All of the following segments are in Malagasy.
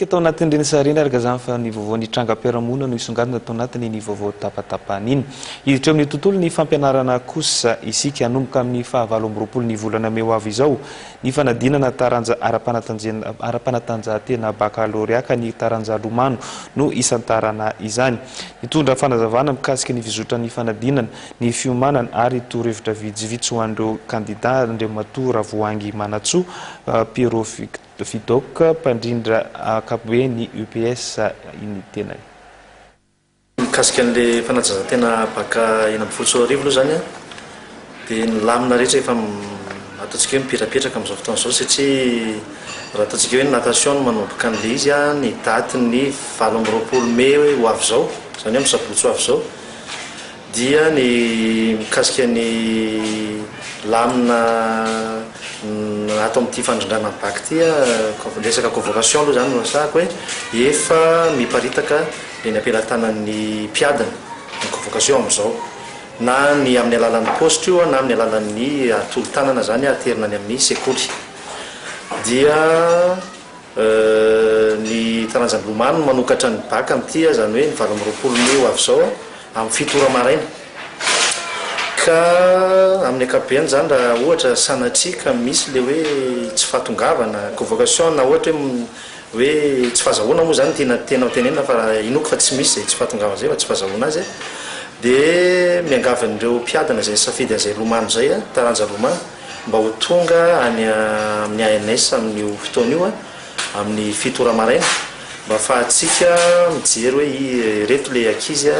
Atao anatin'ireny sarina araka zany fa ny vaovao ny trangam-piarahamonina no isongadina atao anatiny ny vaovao tapatapahana iny. Hiditra amin'ny tontolo ny fampianarana kosa isika hanomboka amin'ny 27 ny volana May ho avy izao ny fanadinana taranja ara-panatanjahantena baccalauréat ka ny taranja lomano no isantarana izany. Nitondra fanazavana mikasika ny fizotran'ny fanadinana ny fiomanana ary torohevitra vitsivitsy ho an'ireo kandida andriamatora voangy manatsoa Piero Fidoc mpandrindra akapobeany UPS iny tena. Mikasika an'ilay fanatanjahantena baka 24 arivo aloha zany dia nilamina rehetra efa ataontsika hoe mipirapetraka amin'izao fotoana izao satria raha ataontsika hoe natation no manomboka an'ilay izy ny daty ny 27 May ho avy izao zany hoe misabotsy ho avy izao dia ny mikasika ny lamina atao amin'ity fandrindrana bac ty resaka convocation aloha zany no sahako hoe efa miparitaka ny ampelantanan'ny mpiadana ny convocation amin'izao na ny amin'ny alalan'ny poste io na amin'ny alalan'ny atolo-tanana zany aterina ny amin'ny sekoly dia ny taranjan'ny lomano manokatra ny bac amin'ity zany hoe ny 27 May ho avy izao amin'ny 7 ora maraina ka amin'ny akapobeany zany raha ohatra sanatria ka misy le hoe tsy fahatongavana convocation na ohatra hoe tsy fahazahoana moa zany tena tenena fa inoko fa tsy misy zay tsy fahatongavana zay fa tsy fahazahoana azy dia miangavan'ireo mpiadana zay safidy an'izay lomano zay taranja lomano mba ho tonga any amin'ny ANS amin'ny fotoana io amin'ny 7 ora maraina mba ahafahantsika mijery hoe reto le ankizy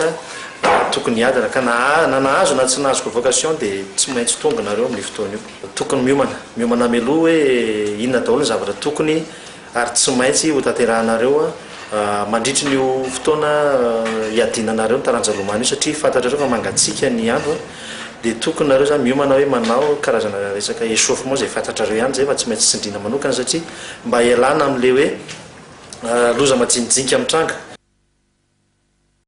tokony hiadana ka nahazo na tsy nahazo convocation dia tsy maintsy tonga nareo amin'ny fotoana io. Tokony miomana meloha hoe inona daholo ny zavatra tokony ary tsy maintsy ho tanterahanareo mandritry ny fotoana hiadinanareo ny taranja lomano io satria fantatrareo fa mangatsika ny andro dia tokony nareo zany miomana hoe manao karazana resaka échauffement zay fantatrareo ihany zay fa tsy maintsy tsindriana manokana satria mba hialana amin'le hoe loza majinijinika amin'ny tranga